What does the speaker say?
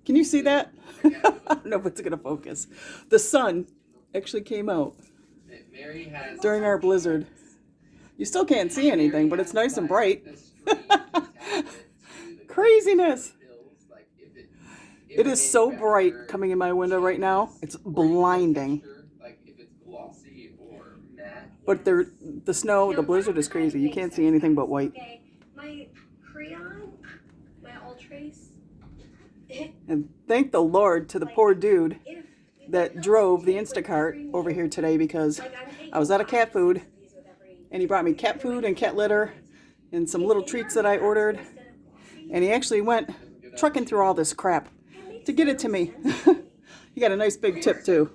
Can you see that? I don't know if it's going to focus. The sun actually came out during our blizzard. You still can't see anything, but it's nice and bright. Craziness. It is so bright coming in my window right now. It's blinding. But the snow, the blizzard is crazy. You can't see anything but white. My crayon, my all trace. And thank the Lord to the poor dude that drove the Instacart over here today, because I was out of cat food and he brought me cat food and cat litter and some little treats that I ordered, and he actually went trucking through all this crap to get it to me. He got a nice big tip too.